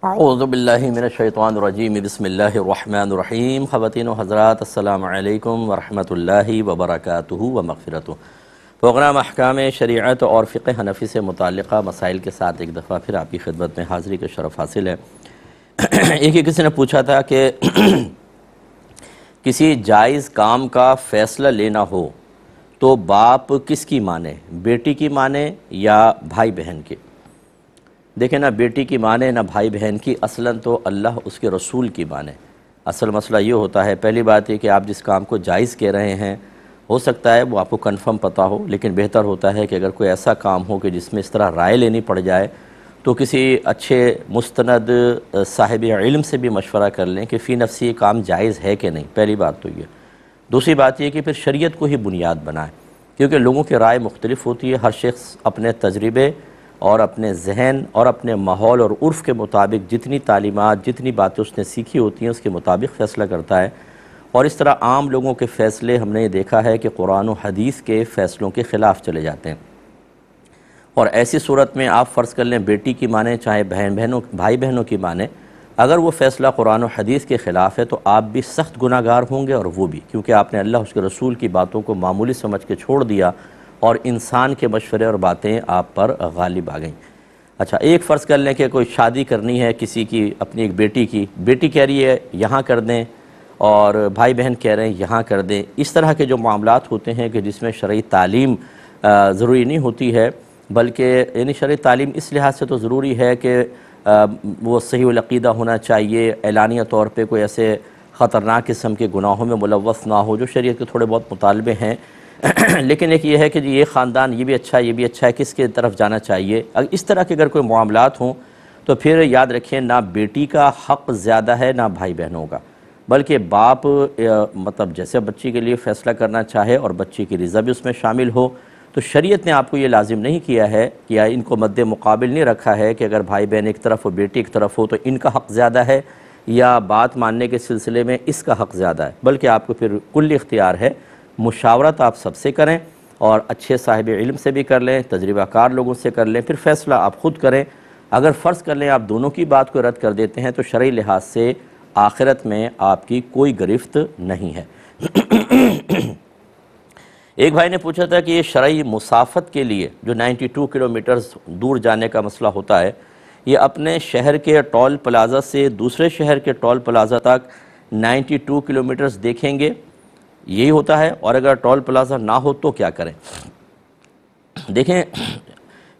اعوذ باللہ من الشیطان الرجیم بسم اللہ الرحمن الرحیم۔ خواتین و حضرات السلام علیکم ورحمۃ اللہ وبرکاتہ و مغفرتہ۔ پروگرام احکام شریعت اور فقہ حنفی سے متعلقہ مسائل کے ساتھ ایک دفعہ پھر آپ کی خدمت میں حاضری کا شرف حاصل ہے۔ کسی نے پوچھا تھا کہ کسی جائز کام کا فیصلہ لینا ہو تو باپ کس کی مانے، بیٹی کی مانے یا بھائی بہن کی؟ دیکھیں، نہ بیٹی کی مانے نہ بھائی بہن کی، اصلاً تو اللہ اس کے رسول کی مانے۔ اصل مسئلہ یہ ہوتا ہے، پہلی بات یہ کہ آپ جس کام کو جائز کہہ رہے ہیں ہو سکتا ہے وہ آپ کو کنفرم پتہ ہو، لیکن بہتر ہوتا ہے کہ اگر کوئی ایسا کام ہو کہ جس میں اس طرح رائے لینی پڑ جائے تو کسی اچھے مستند صاحب علم سے بھی مشورہ کر لیں کہ فی نفسی یہ کام جائز ہے کہ نہیں۔ پہلی بات تو یہ۔ دوسری بات یہ کہ پھر شریعت کو ہی بنیاد بنائیں، کیونکہ لوگوں کی رائے مختلف ہوتی ہے۔ ہر شخص اپنے تجربے اور اپنے ذہن اور اپنے ماحول اور عرف کے مطابق جتنی تعلیمات، جتنی باتیں اس نے سیکھی ہوتی ہیں اس کے مطابق فیصلہ کرتا ہے، اور اس طرح عام لوگوں کے فیصلے ہم نے یہ دیکھا ہے کہ قرآن و حدیث کے فیصلوں کے خلاف چلے جاتے ہیں۔ اور ایسی صورت میں آپ فرض کر لیں بیٹی کی مانیں چاہے بھائی بہنوں کی مانیں، اگر وہ فیصلہ قرآن و حدیث کے خلاف ہے تو آپ بھی سخت گناہ گار ہوں گے اور وہ بھی، کیونکہ آپ نے اللہ اس کے رسول کی باتوں کو معمولی سمجھ کے چھوڑ دیا اور انسان کے مشورے اور باتیں آپ پر غالب آ گئیں۔ اچھا، ایک فرض کر لیں کہ کوئی شادی کرنی ہے کسی کی، اپنی ایک بیٹی کی، بیٹی کہہ رہی ہے یہاں کر دیں اور بھائی بہن کہہ رہے ہیں یہاں کر دیں۔ اس طرح کے جو معاملات ہوتے ہیں کہ جس میں شرعی تعلیم ضروری نہیں ہوتی ہے، بلکہ یعنی شرعی تعلیم اس لحاظ سے تو ضروری ہے کہ وہ صحیح العقیدہ ہونا چاہیے، اعلانیہ طور پہ کوئی ایسے خطرناک قسم کے گناہوں میں ملوث نہ ہو جو شریعت کے تھوڑے بہت مطالبے ہیں۔ لیکن ایک یہ ہے کہ یہ خاندان یہ بھی اچھا ہے یہ بھی اچھا ہے، کس کے طرف جانا چاہیے؟ اس طرح کے اگر کوئی معاملات ہوں تو پھر یاد رکھیں نہ بیٹی کا حق زیادہ ہے نہ بھائی بہنوں کا، بلکہ باپ مطلب جیسے بچی کے لیے فیصلہ کرنا چاہے اور بچی کی رضا بھی اس میں شامل ہو، تو شریعت نے آپ کو یہ لازم نہیں کیا ہے کہ ان کو مد مقابل نہیں رکھا ہے کہ اگر بھائی بہن ایک طرف ہو بیٹی ایک طرف ہو تو ان کا حق زیادہ ہے یا بات ماننے کے سلسلے میں اس کا حق زیادہ ہے، بلکہ آپ کو پھر کلی اختیار ہے۔ مشاورت آپ سب سے کریں اور اچھے صاحب علم سے بھی کر لیں، تجربہ کار لوگوں سے کر لیں، پھر فیصلہ آپ خود کریں۔ اگر فرض کر لیں آپ دونوں کی بات کو رد کر دیتے ہیں تو شرعی لحاظ سے آخرت میں آپ کی کوئی گرفت نہیں ہے۔ ایک بھائی نے پوچھا تھا کہ یہ شرعی مسافت کے لیے جو 92 کلومیٹرز دور جانے کا مسئلہ ہوتا ہے، یہ اپنے شہر کے ٹول پلازہ سے دوسرے شہر کے ٹول پلازہ تک 92 کلومیٹرز دیکھیں گے، یہی ہوتا ہے؟ اور اگر ٹول پلازہ نہ ہو تو کیا کریں؟ دیکھیں،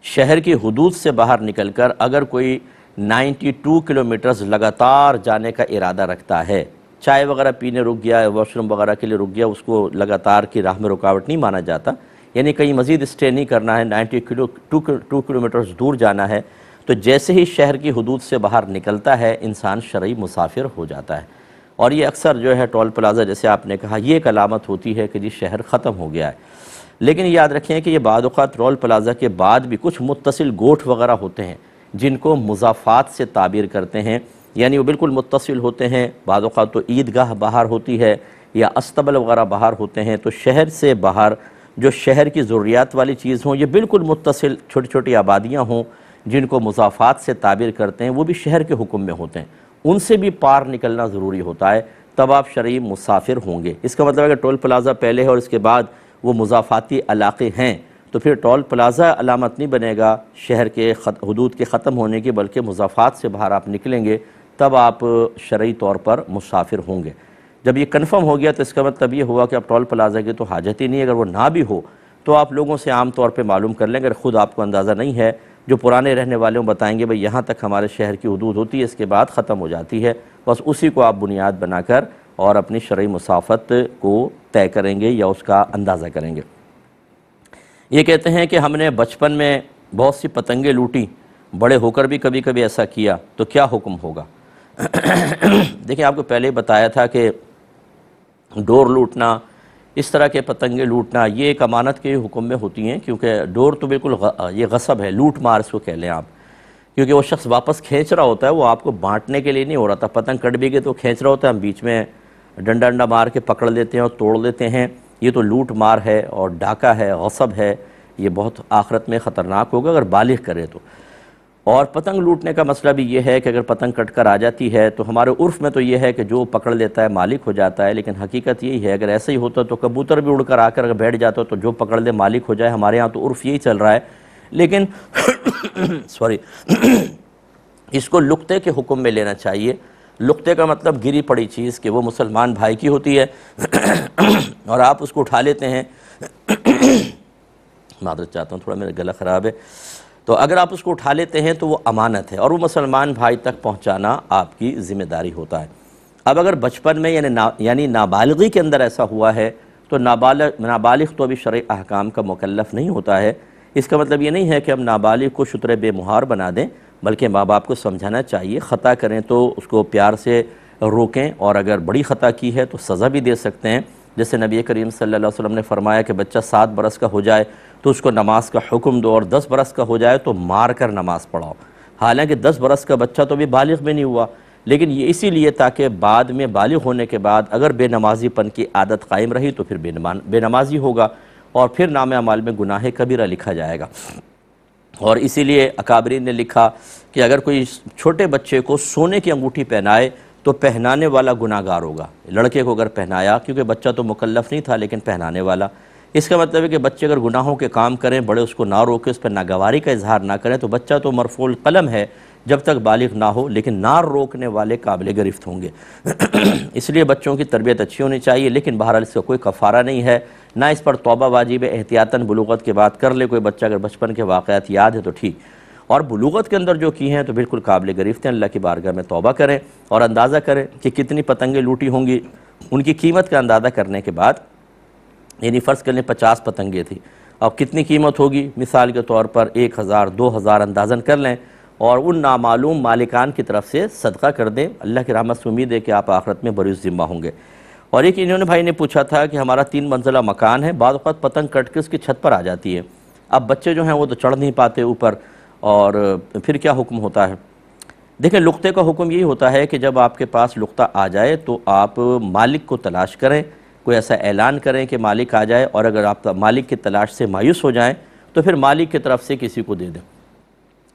شہر کی حدود سے باہر نکل کر اگر کوئی 92 کلومیٹرز لگاتار جانے کا ارادہ رکھتا ہے، چائے وغیرہ پینے رک گیا، واش روم وغیرہ کے لیے رک گیا، اس کو لگاتار کی راہ میں رکاوٹ نہیں مانا جاتا، یعنی کہیں مزید اسٹے نہیں کرنا ہے، 92 کلومیٹرز دور جانا ہے، تو جیسے ہی شہر کی حدود سے باہر نکلتا ہے انسان شرعی مسافر ہو جاتا ہے۔ اور یہ اکثر جو ہے ٹول پلازہ جیسے آپ نے کہا یہ ایک علامت ہوتی ہے کہ جی شہر ختم ہو گیا ہے۔ لیکن یاد رکھیں کہ یہ بعض اوقات ٹول پلازہ کے بعد بھی کچھ متصل گوٹھ وغیرہ ہوتے ہیں جن کو مضافات سے تعبیر کرتے ہیں، یعنی وہ بالکل متصل ہوتے ہیں۔ بعض اوقات تو عیدگاہ باہر ہوتی ہے یا استبل وغیرہ باہر ہوتے ہیں، تو شہر سے باہر جو شہر کی ضروریات والی چیز ہوں، یہ بالکل متصل چھوٹی چھوٹی آبادیاں ہوں جن کو مضافات سے تعبیر کرتے ہیں، وہ بھی شہر کے حکم میں ہوتے ہیں، ان سے بھی پار نکلنا ضروری ہوتا ہے، تب آپ شرعی مسافر ہوں گے۔ اس کا مطلب ہے کہ ٹول پلازہ پہلے ہے اور اس کے بعد وہ مضافاتی علاقے ہیں تو پھر ٹول پلازہ علامت نہیں بنے گا شہر کے حدود کے ختم ہونے کی، بلکہ مضافات سے باہر آپ نکلیں گے تب آپ شرعی طور پر مسافر ہوں گے۔ جب یہ کنفرم ہو گیا تو اس کا مطلب یہ ہوا کہ اب ٹول پلازہ کی تو حاجت ہی نہیں ہے۔ اگر وہ نہ بھی ہو تو آپ لوگوں سے عام طور پہ معلوم کر لیں، اگر خود آپ کو اندازہ نہیں ہے، جو پرانے رہنے والے بتائیں گے بھئی یہاں تک ہمارے شہر کی حدود ہوتی ہے، اس کے بعد ختم ہو جاتی ہے، بس اسی کو آپ بنیاد بنا کر اور اپنی شرعی مسافت کو طے کریں گے یا اس کا اندازہ کریں گے۔ یہ کہتے ہیں کہ ہم نے بچپن میں بہت سی پتنگیں لوٹی، بڑے ہو کر بھی کبھی کبھی ایسا کیا تو کیا حکم ہوگا؟ دیکھیں، آپ کو پہلے ہی بتایا تھا کہ ڈور لوٹنا، اس طرح کے پتنگیں لوٹنا یہ ایک امانت کے حکم میں ہوتی ہیں، کیونکہ ڈور تو بالکل یہ غصب ہے، لوٹ مار اس کو کہہ لیں آپ، کیونکہ وہ شخص واپس کھینچ رہا ہوتا ہے، وہ آپ کو بانٹنے کے لیے نہیں ہو رہا تھا۔ پتنگ کٹ بھی گئی تو کھینچ رہا ہوتا ہے، ہم بیچ میں ڈنڈا مار کے پکڑ لیتے ہیں اور توڑ لیتے ہیں، یہ تو لوٹ مار ہے اور ڈاکہ ہے، غصب ہے، یہ بہت آخرت میں خطرناک ہوگا اگر بالغ کرے تو۔ اور پتنگ لوٹنے کا مسئلہ بھی یہ ہے کہ اگر پتنگ کٹ کر آ جاتی ہے تو ہمارے عرف میں تو یہ ہے کہ جو پکڑ لیتا ہے مالک ہو جاتا ہے، لیکن حقیقت یہی ہے اگر ایسا ہی ہوتا تو کبوتر بھی اڑ کر آ کر اگر بیٹھ جاتا تو جو پکڑ لے مالک ہو جائے، ہمارے ہاں تو عرف یہی چل رہا ہے۔ لیکن سوری اس کو لقطے کے حکم میں لینا چاہیے۔ لقطے کا مطلب گری پڑی چیز کہ وہ مسلمان بھائی کی ہوتی ہے اور آپ اس کو اٹھا لیتے ہیں۔ معذرت چاہتا ہوں، تھوڑا میرا گلا خراب ہے۔ تو اگر آپ اس کو اٹھا لیتے ہیں تو وہ امانت ہے اور وہ مسلمان بھائی تک پہنچانا آپ کی ذمہ داری ہوتا ہے۔ اب اگر بچپن میں یعنی نابالغی کے اندر ایسا ہوا ہے تو نابالغ تو ابھی شرعی احکام کا مکلف نہیں ہوتا ہے۔ اس کا مطلب یہ نہیں ہے کہ ہم نابالغ کو شتر بے مہار بنا دیں، بلکہ ماں باپ کو سمجھانا چاہیے۔ خطا کریں تو اس کو پیار سے روکیں، اور اگر بڑی خطا کی ہے تو سزا بھی دے سکتے ہیں۔ جیسے نبی کریم صلی اللہ علیہ وسلم نے فرمایا کہ بچہ 7 برس کا ہو جائے تو اس کو نماز کا حکم دو، اور 10 برس کا ہو جائے تو مار کر نماز پڑھاؤ۔ حالانکہ 10 برس کا بچہ تو بھی بالغ میں نہیں ہوا، لیکن یہ اسی لیے تاکہ بعد میں بالغ ہونے کے بعد اگر بے نمازی پن کی عادت قائم رہی تو پھر بے نمازی ہوگا، اور پھر نام اعمال میں گناہ کبیرہ لکھا جائے گا۔ اور اسی لیے اکابرین نے لکھا کہ اگر کوئی چھوٹے بچے کو سونے کی انگوٹھی پہنائے تو پہنانے والا گناہ گار ہوگا۔ لڑکے کو اگر پہنایا، کیونکہ بچہ تو مکلف نہیں تھا لیکن پہنانے والا، اس کا مطلب ہے کہ بچے اگر گناہوں کے کام کریں، بڑے اس کو نہ روکیں، اس پر ناگواری کا اظہار نہ کریں، تو بچہ تو مرفوع القلم ہے جب تک بالغ نہ ہو، لیکن نہ روکنے والے قابل گرفت ہوں گے۔ اس لیے بچوں کی تربیت اچھی ہونی چاہیے، لیکن بہرحال اس کا کوئی کفارہ نہیں ہے، نہ اس پر توبہ واجب ہے۔ احتیاطاً بلوغت کے بعد کر لے کوئی بچہ، اگر بچپن کے واقعات یاد ہے تو ٹھیک، اور بلوغت کے اندر جو کی ہیں تو بالکل قابل گرفت ہیں۔ اللہ کی بارگاہ میں توبہ کریں اور اندازہ کریں کہ کتنی پتنگیں لوٹی ہوں گی۔ ان کی قیمت کا اندازہ کرنے کے بعد، یعنی فرض کر لیں 50 پتنگیں تھیں، اب کتنی قیمت ہوگی؟ مثال کے طور پر 1000 2000 اندازن کر لیں، اور ان نامعلوم مالکان کی طرف سے صدقہ کر دیں۔ اللہ کی رحمت سے امید ہے کہ آپ آخرت میں بری ذمہ ہوں گے۔ اور ایک انہوں نے بھائی نے پوچھا تھا کہ ہمارا 3 منزلہ مکان ہے، بعض اوقات پتنگ کٹ کے اس کی چھت پر آ جاتی ہے، اب بچے جو ہیں وہ تو چڑھ نہیں پاتے اوپر، اور پھر کیا حکم ہوتا ہے؟ دیکھیں، لقطے کا حکم یہی ہوتا ہے کہ جب آپ کے پاس لقطہ آ جائے تو آپ مالک کو تلاش کریں، کوئی ایسا اعلان کریں کہ مالک آ جائے، اور اگر آپ مالک کی تلاش سے مایوس ہو جائیں تو پھر مالک کی طرف سے کسی کو دے دیں،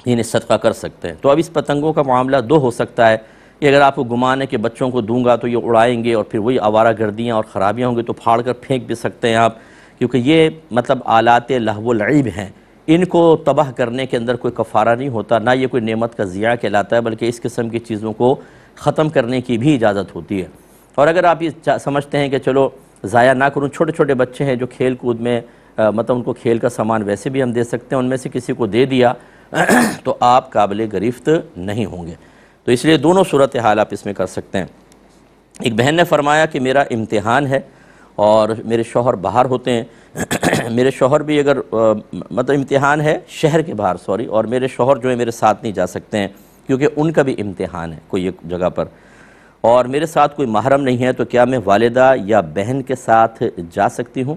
یعنی صدقہ کر سکتے ہیں۔ تو اب اس پتنگوں کا معاملہ 2 ہو سکتا ہے، کہ اگر آپ کو گمان ہے کہ بچوں کو دوں گا تو یہ اڑائیں گے اور پھر وہی آوارہ گردیاں اور خرابیاں ہوں گی تو پھاڑ کر پھینک بھی سکتے ہیں آپ، کیونکہ یہ مطلب آلات لہو و لعب ہیں، ان کو تباہ کرنے کے اندر کوئی کفارہ نہیں ہوتا، نہ یہ کوئی نعمت کا ضیاع کہلاتا ہے، بلکہ اس قسم کی چیزوں کو ختم کرنے کی بھی اجازت ہوتی ہے۔ اور اگر آپ یہ سمجھتے ہیں کہ چلو ضائع نہ کروں، چھوٹے چھوٹے بچے ہیں جو کھیل کود میں مطلب ان کو کھیل کا سامان ویسے بھی ہم دے سکتے ہیں، ان میں سے کسی کو دے دیا تو آپ قابل گرفت نہیں ہوں گے۔ تو اس لیے دونوں صورتحال آپ اس میں کر سکتے ہیں۔ ایک بہن نے فرمایا کہ میرا امتحان ہے اور میرے شوہر باہر ہوتے ہیں، میرے شوہر بھی اگر مطلب امتحان ہے شہر کے باہر اور میرے شوہر جو ہے میرے ساتھ نہیں جا سکتے ہیں کیونکہ ان کا بھی امتحان ہے کوئی ایک جگہ پر، اور میرے ساتھ کوئی محرم نہیں ہے، تو کیا میں والدہ یا بہن کے ساتھ جا سکتی ہوں؟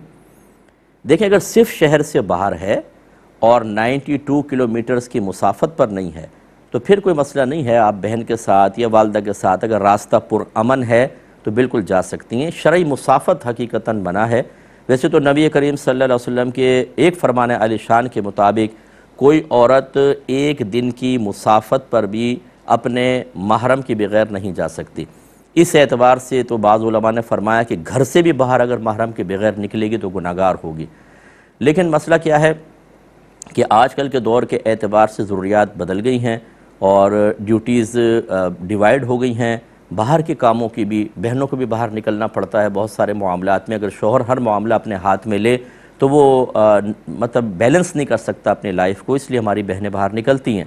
دیکھیں، اگر صرف شہر سے باہر ہے اور 92 کلومیٹرز کی مسافت پر نہیں ہے تو پھر کوئی مسئلہ نہیں ہے، آپ بہن کے ساتھ یا والدہ کے ساتھ اگر راستہ پرامن ہے تو بالکل جا سکتی ہیں۔ شرعی مسافت حقیقتاً منع ہے۔ ویسے تو نبی کریم صلی اللہ علیہ وسلم کے ایک فرمان عالی شان کے مطابق کوئی عورت ایک دن کی مسافت پر بھی اپنے محرم کے بغیر نہیں جا سکتی۔ اس اعتبار سے تو بعض علماء نے فرمایا کہ گھر سے بھی باہر اگر محرم کے بغیر نکلے گی تو گناہگار ہوگی۔ لیکن مسئلہ کیا ہے کہ آج کل کے دور کے اعتبار سے ضروریات بدل گئی ہیں اور ڈیوٹیز ڈیوائیڈ ہو گئی ہیں، باہر کے کاموں کی بھی بہنوں کو بھی باہر نکلنا پڑتا ہے بہت سارے معاملات میں۔ اگر شوہر ہر معاملہ اپنے ہاتھ میں لے تو وہ مطلب بیلنس نہیں کر سکتا اپنی لائف کو، اس لیے ہماری بہنیں باہر نکلتی ہیں۔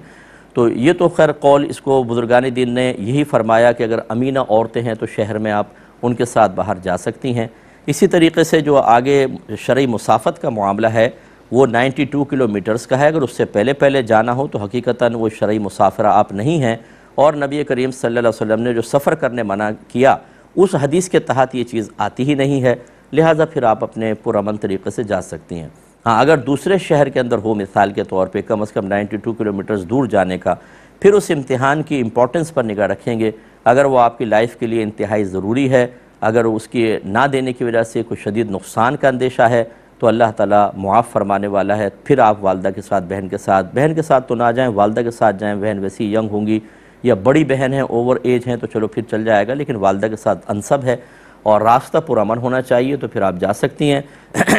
تو یہ تو خیر قول اس کو بزرگان دین نے یہی فرمایا کہ اگر امینہ عورتیں ہیں تو شہر میں آپ ان کے ساتھ باہر جا سکتی ہیں۔ اسی طریقے سے جو آگے شرعی مسافت کا معاملہ ہے وہ 92 کلومیٹرز کا ہے، اگر اس سے پہلے جانا ہو تو حقیقتاً وہ شرعی مسافرہ آپ نہیں ہیں، اور نبی کریم صلی اللہ علیہ وسلم نے جو سفر کرنے منع کیا اس حدیث کے تحت یہ چیز آتی ہی نہیں ہے، لہٰذا پھر آپ اپنے پرامن طریقے سے جا سکتی ہیں۔ ہاں، اگر دوسرے شہر کے اندر ہو مثال کے طور پہ کم از کم 92 کلومیٹرز دور جانے کا، پھر اس امتحان کی امپورٹنس پر نگاہ رکھیں گے۔ اگر وہ آپ کی لائف کے لیے انتہائی ضروری ہے، اگر اس کی نہ دینے کی وجہ سے کوئی شدید نقصان کا اندیشہ ہے، تو اللہ تعالیٰ معاف فرمانے والا ہے. پھر آپ والدہ کے ساتھ، بہن کے ساتھ تو نہ جائیں، والدہ کے ساتھ جائیں. بہن ویسی ینگ ہوں گی یا بڑی بہن ہیں، اوور ایج ہیں، تو چلو پھر چل جائے گا، لیکن والدہ کے ساتھ انسب ہے اور راستہ پرامن ہونا چاہیے، تو پھر آپ جا سکتی ہیں.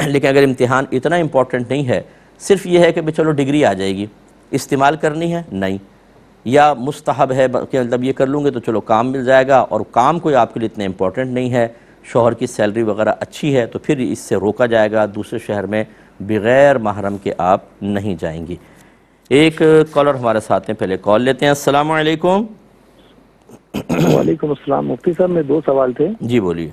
لیکن اگر امتحان اتنا امپورٹنٹ نہیں ہے، صرف یہ ہے کہ چلو ڈگری آ جائے گی، استعمال کرنی ہے نہیں، یا مستحب ہے کہ مطلب یہ کر لوں گے تو چلو کام مل جائے گا، اور کام کوئی آپ کے لیے اتنا امپورٹنٹ نہیں ہے، شوہر کی سیلری وغیرہ اچھی ہے، تو پھر اس سے روکا جائے گا. دوسرے شہر میں بغیر محرم کے آپ نہیں جائیں گی. ایک کالر ہمارے ساتھ ہیں، پہلے کال لیتے ہیں. السلام علیکم. وعلیکم السلام. مفتی صاحب میں 2 سوال تھے. جی بولیے.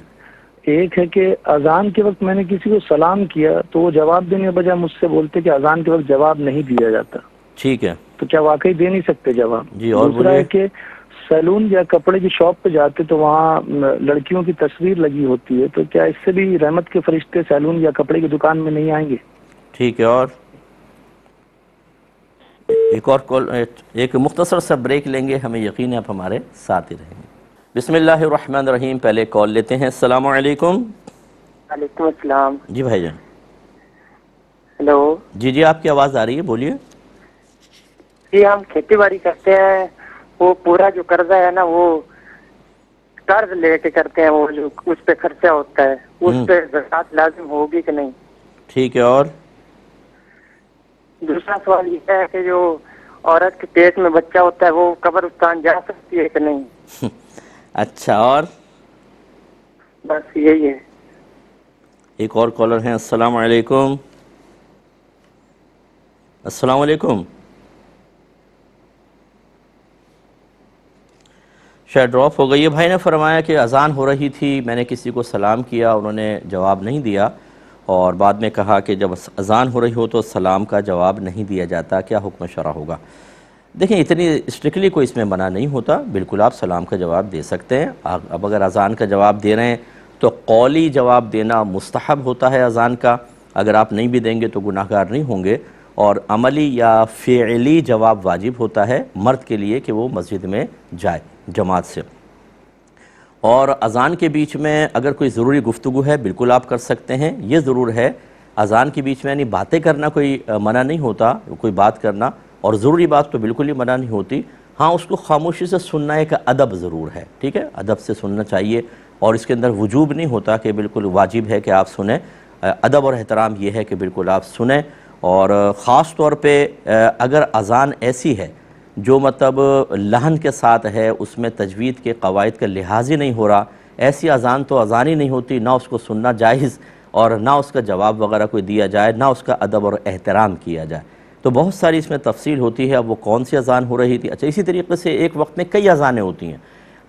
ایک ہے کہ اذان کے وقت میں نے کسی کو سلام کیا تو وہ جواب دینے کے بجائے مجھ سے بولتے کہ اذان کے وقت جواب نہیں دیا جاتا. ٹھیک ہے. تو کیا واقعی دے نہیں سکتے جواب؟ جی اور دوسرا بولیے. ہے کہ سیلون یا کپڑے کی شاپ پہ جاتے تو وہاں لڑکیوں کی تصویر لگی ہوتی ہے، تو کیا اس سے بھی رحمت کے فرشتے سیلون یا کپڑے کی دکان میں نہیں آئیں گے؟ ٹھیک ہے. اور ایک اور کال، ایک مختصر سا بریک لیں گے، ہمیں یقین ہے آپ ہمارے ساتھ ہی رہیں گے. بسم اللہ الرحمن الرحیم. پہلے کال لیتے ہیں. السلام علیکم. وعلیکم السلام. جی بھائی جان. ہیلو. جی آپ کی آواز آ رہی ہے، بولیے. جی ہم کھیتی باڑی کرتے ہیں، وہ پورا جو قرضہ ہے نا وہ قرض لے کے کرتے ہیں، وہ جو اس پہ خرچہ ہوتا ہے اس پہ زکوٰۃ لازم ہوگی کہ نہیں؟ ٹھیک ہے. اور دوسرا سوال یہ ہے کہ جو عورت کے پیٹ میں بچہ ہوتا ہے وہ قبرستان جا سکتی ہے کہ نہیں؟ اچھا. اور بس یہی ہے. ایک اور کالر ہیں. السلام علیکم. السلام علیکم. شاید ڈراپ ہو گئی ہے. بھائی نے فرمایا کہ اذان ہو رہی تھی، میں نے کسی کو سلام کیا، انہوں نے جواب نہیں دیا، اور بعد میں کہا کہ جب اذان ہو رہی ہو تو سلام کا جواب نہیں دیا جاتا، کیا حکم شرع ہوگا؟ دیکھیں اتنی اسٹرکٹلی کوئی اس میں منع نہیں ہوتا، بالکل آپ سلام کا جواب دے سکتے ہیں. اب اگر اذان کا جواب دے رہے ہیں تو قولی جواب دینا مستحب ہوتا ہے اذان کا، اگر آپ نہیں بھی دیں گے تو گناہ گار نہیں ہوں گے، اور عملی یا فعلی جواب واجب ہوتا ہے مرد کے لیے کہ وہ مسجد میں جائے جماعت سے. اور اذان کے بیچ میں اگر کوئی ضروری گفتگو ہے بالکل آپ کر سکتے ہیں. یہ ضرور ہے اذان کے بیچ میں یعنی باتیں کرنا کوئی منع نہیں ہوتا، کوئی بات کرنا، اور ضروری بات تو بالکل ہی منع نہیں ہوتی. ہاں اس کو خاموشی سے سننا ایک ادب ضرور ہے، ٹھیک ہے، ادب سے سننا چاہیے، اور اس کے اندر وجوب نہیں ہوتا کہ بالکل واجب ہے کہ آپ سنیں. ادب اور احترام یہ ہے کہ بالکل آپ سنیں. اور خاص طور پہ اگر اذان ایسی ہے جو مطلب لحن کے ساتھ ہے، اس میں تجوید کے قواعد کا لحاظ ہی نہیں ہو رہا، ایسی اذان تو اذان ہی نہیں ہوتی، نہ اس کو سننا جائز اور نہ اس کا جواب وغیرہ کوئی دیا جائے، نہ اس کا ادب اور احترام کیا جائے. تو بہت ساری اس میں تفصیل ہوتی ہے. اب وہ کون سی اذان ہو رہی تھی؟ اچھا اسی طریقے سے ایک وقت میں کئی اذانیں ہوتی ہیں،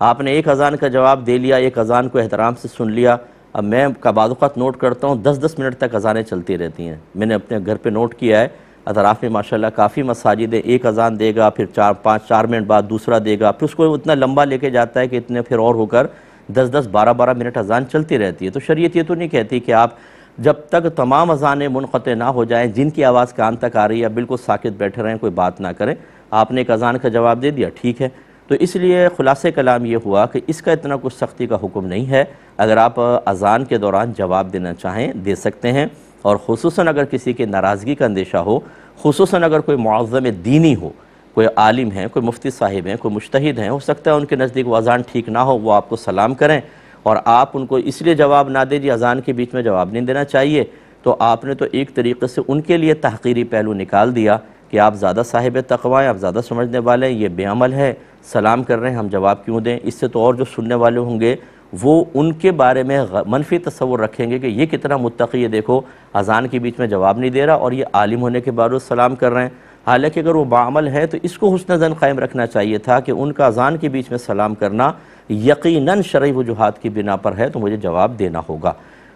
آپ نے ایک اذان کا جواب دے لیا، ایک اذان کو احترام سے سن لیا. اب میں بعض اوقات نوٹ کرتا ہوں 10-10 منٹ تک اذانیں چلتی رہتی ہیں. میں نے اپنے گھر پہ نوٹ کیا ہے، اطراف میں ماشاءاللہ کافی مساجد ہے، ایک اذان دے گا، پھر 4 منٹ بعد دوسرا دے گا، پھر اس کو اتنا لمبا لے کے جاتا ہے کہ اتنے پھر اور ہو کر 10-10 12 منٹ اذان چلتی رہتی ہے. تو شریعت یہ تو نہیں کہتی کہ آپ جب تک تمام اذانیں منقطع نہ ہو جائیں، جن کی آواز کان تک آ رہی ہے بالکل ساکت بیٹھے رہیں، کوئی بات نہ کریں. آپ نے ایک اذان کا جواب دے دیا، ٹھیک ہے. تو اس لیے خلاصہ کلام یہ ہوا کہ اس کا اتنا کچھ سختی کا حکم نہیں ہے. اگر آپ اذان کے دوران جواب دینا چاہیں دے سکتے ہیں، اور خصوصاً اگر کسی کے ناراضگی کا اندیشہ ہو، خصوصاً اگر کوئی معظم دینی ہو، کوئی عالم ہیں، کوئی مفتی صاحب ہیں، کوئی مجتہد ہیں، ہو سکتا ہے ان کے نزدیک وہ اذان ٹھیک نہ ہو، وہ آپ کو سلام کریں اور آپ ان کو اس لیے جواب نہ دیں جی اذان کے بیچ میں جواب نہیں دینا چاہیے، تو آپ نے تو ایک طریقے سے ان کے لیے تحقیری پہلو نکال دیا کہ آپ زیادہ صاحب تقوی ہیں، آپ زیادہ سمجھنے والے ہیں، یہ بے عمل ہے، سلام کر رہے ہیں ہم جواب کیوں دیں. اس سے تو اور جو سننے والے ہوں گے وہ ان کے بارے میں منفی تصور رکھیں گے کہ یہ کتنا متقی ہے، دیکھو اذان کے بیچ میں جواب نہیں دے رہا اور یہ عالم ہونے کے باوجود سلام کر رہے ہیں. حالانکہ اگر وہ باعمل ہے تو اس کو حسن ظن قائم رکھنا چاہیے تھا کہ ان کا اذان کے بیچ میں سلام کرنا یقیناً شرعی وجوہات کی بنا پر ہے، تو مجھے جواب دینا ہوگا.